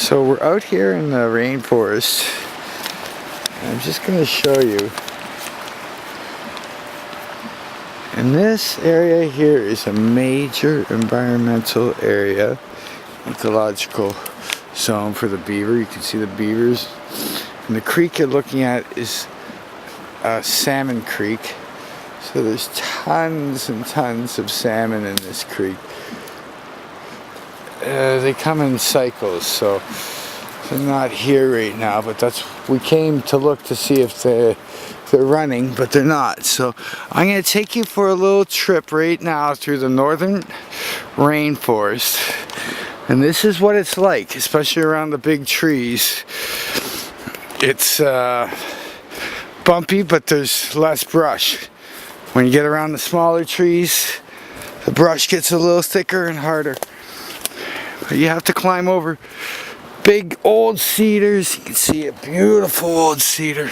So we're out here in the rainforest. I'm just going to show you. And this area here is a major environmental area, ecological zone for the beaver. You can see the beavers. And the creek you're looking at is Salmon Creek. So there's tons and tons of salmon in this creek. They come in cycles, so they're not here right now, but we came to look to see if they're running, but they're not. So I'm going to take you for a little trip right now through the northern rainforest, and this is what it's like, especially around the big trees. It's bumpy, but there's less brush. When you get around the smaller trees, the brush gets a little thicker and harder. But you have to climb over big old cedars. You can see a beautiful old cedar.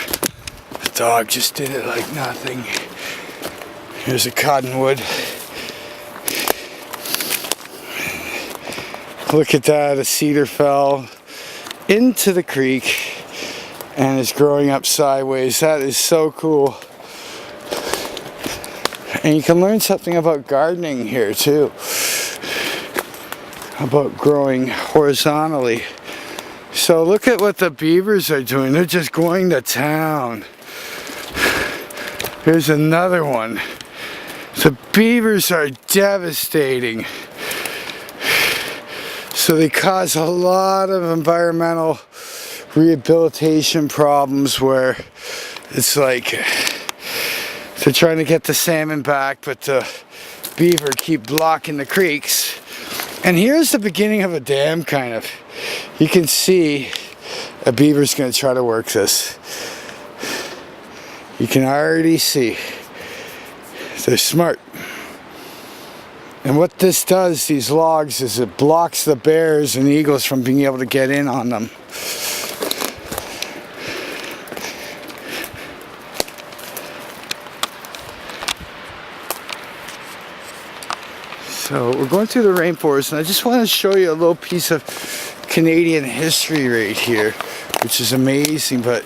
The dog just did it like nothing. Here's a cottonwood. Look at that, a cedar fell into the creek and is growing up sideways. That is so cool. And you can learn something about gardening here too. About growing horizontally. So look at what the beavers are doing. They're just going to town. Here's another one. The beavers are devastating. So they cause a lot of environmental rehabilitation problems where it's like they're trying to get the salmon back, but the beaver keep blocking the creeks. And here's the beginning of a dam, kind of. You can see a beaver's going to try to work this. You can already see. They're smart. And what this does, these logs, is it blocks the bears and eagles from being able to get in on them. So we're going through the rainforest, and I just want to show you a little piece of Canadian history right here, which is amazing. But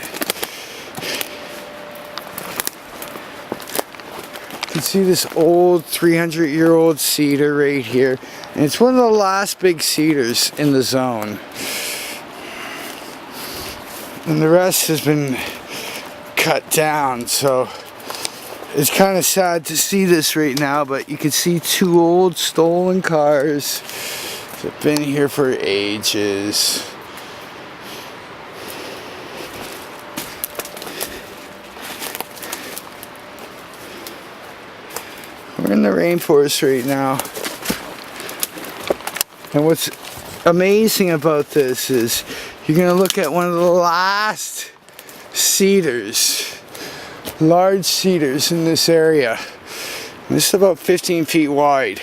you can see this old 300-year-old cedar right here, and it's one of the last big cedars in the zone. And the rest has been cut down, so it's kind of sad to see this right now, but you can see two old stolen cars that have been here for ages. We're in the rainforest right now. And what's amazing about this is you're going to look at one of the last cedars. Large cedars in this area. This is about 15 feet wide.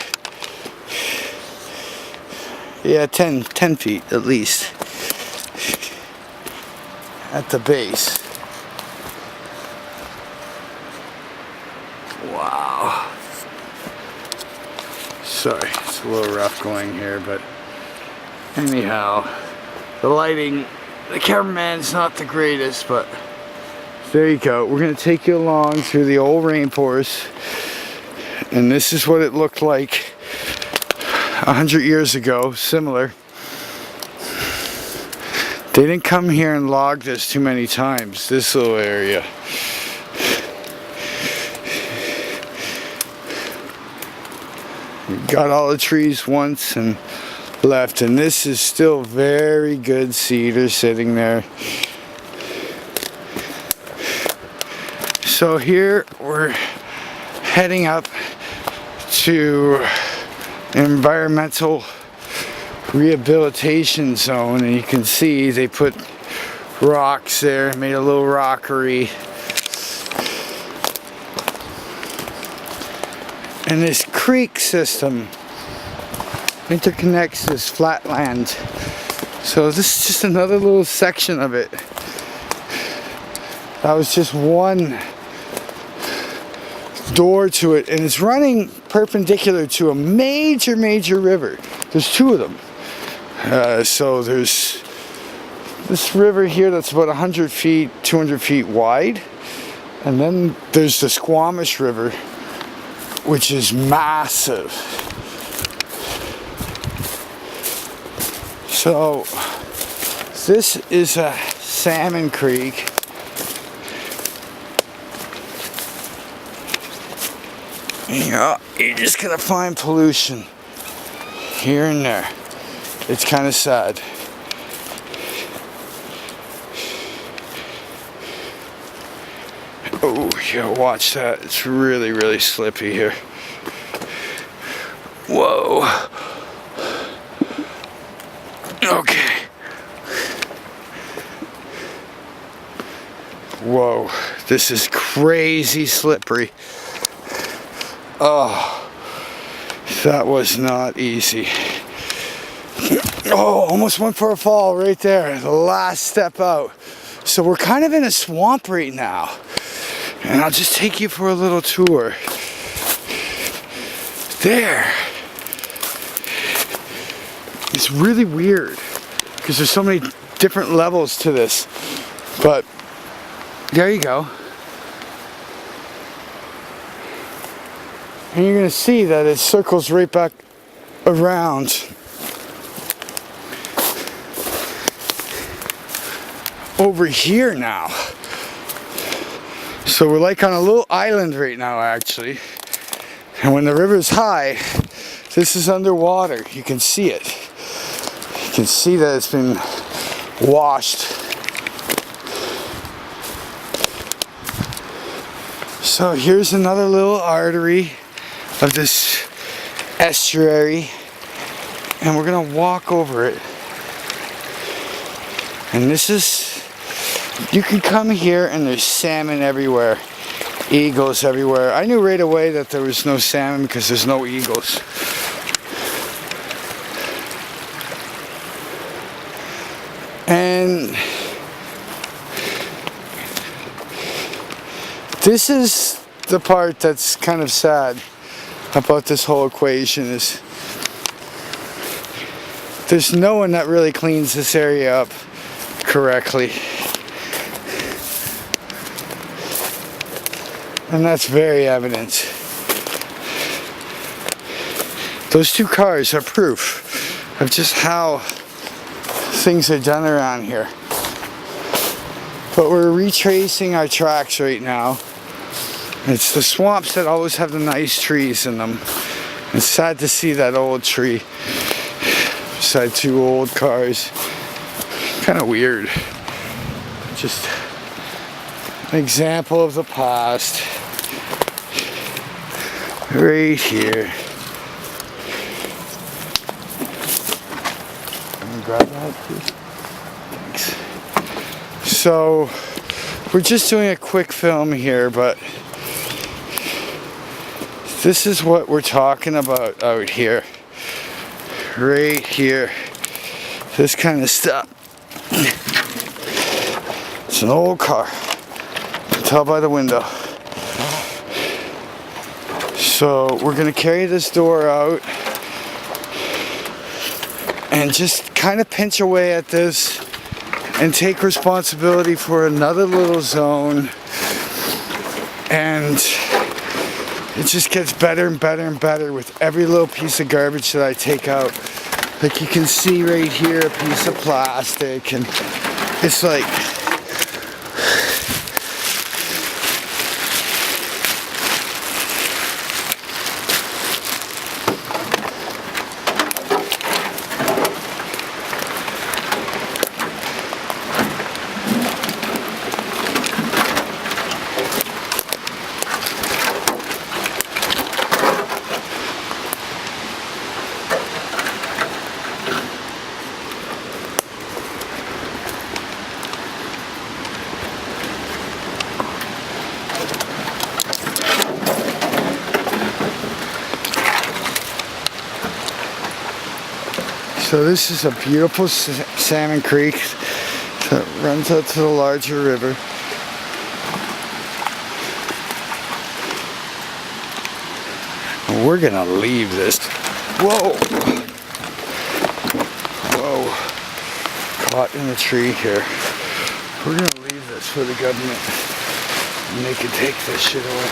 Yeah, 10 feet at least. At the base. Wow. Sorry, it's a little rough going here, but anyhow, the lighting, the cameraman's not the greatest, but there you go. We're going to take you along through the old rainforest, and this is what it looked like 100 years ago, similar. They didn't come here and log this too many times, this little area. We got all the trees once and left, and this is still very good cedar sitting there. So here we're heading up to environmental rehabilitation zone, and you can see they put rocks there, made a little rockery. And this creek system interconnects this flatland. So this is just another little section of it. That was just one door to it, and it's running perpendicular to a major river. There's two of them. So there's this river here that's about 100 feet, 200 feet wide. And then there's the Squamish River, which is massive. So this is a salmon creek. Yeah, you're just gonna find pollution here and there. It's kind of sad. Oh, yeah, watch that. It's really, really slippy here. Whoa. Okay. Whoa, this is crazy slippery. Oh, that was not easy. Oh, almost went for a fall right there. The last step out. So we're kind of in a swamp right now. And I'll just take you for a little tour. There. It's really weird because there's so many different levels to this. But there you go. And you're going to see that it circles right back around. Over here now. So we're like on a little island right now, actually. And when the river's high, this is underwater. You can see it. You can see that it's been washed. So here's another little artery of this estuary. And we're gonna walk over it. And this is, you can come here and there's salmon everywhere, eagles everywhere. I knew right away that there was no salmon because there's no eagles. And this is the part that's kind of sad about this whole equation is there's no one that really cleans this area up correctly. And that's very evident. Those two cars are proof of just how things are done around here. But we're retracing our tracks right now. It's the swamps that always have the nice trees in them. It's sad to see that old tree beside two old cars. Kind of weird. Just an example of the past. Right here. Can you grab that, please? Thanks. So, we're just doing a quick film here, but this is what we're talking about out here. Right here. This kind of stuff. It's an old car. You can tell by the window. So we're gonna carry this door out and just kind of pinch away at this and take responsibility for another little zone. And it just gets better and better and better with every little piece of garbage that I take out. Like you can see right here, a piece of plastic, and it's like, so this is a beautiful salmon creek that runs out to the larger river. And we're gonna leave this. Whoa! Whoa! caught in the tree here. We're gonna leave this for the government and they can take this shit away.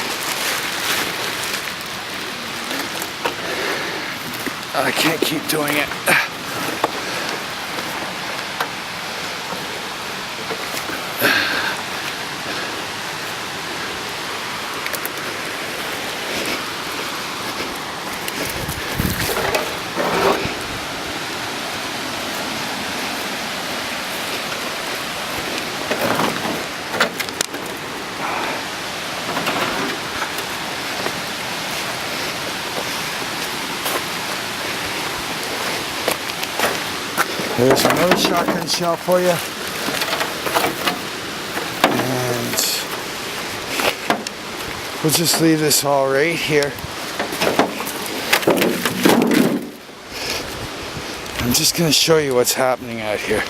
I can't keep doing it. There's another shotgun shell for you. And we'll just leave this all right here. I'm just going to show you what's happening out here.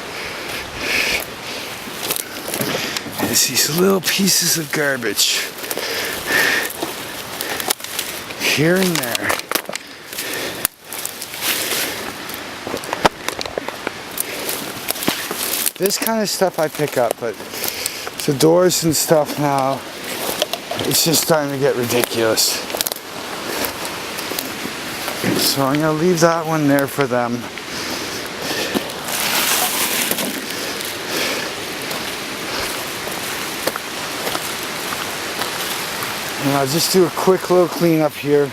There's these little pieces of garbage here and there. This kind of stuff I pick up, but the doors and stuff now, it's just starting to get ridiculous. So I'm going to leave that one there for them. And I'll just do a quick little cleanup here.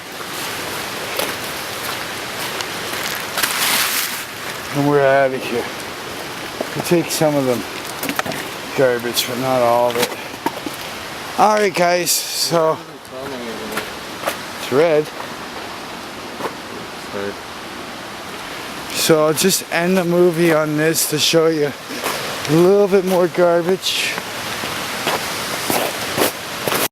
And we're out of here. We'll take some of them garbage, but not all of it. Alright guys, so it's red. So I'll just end the movie on this to show you a little bit more garbage.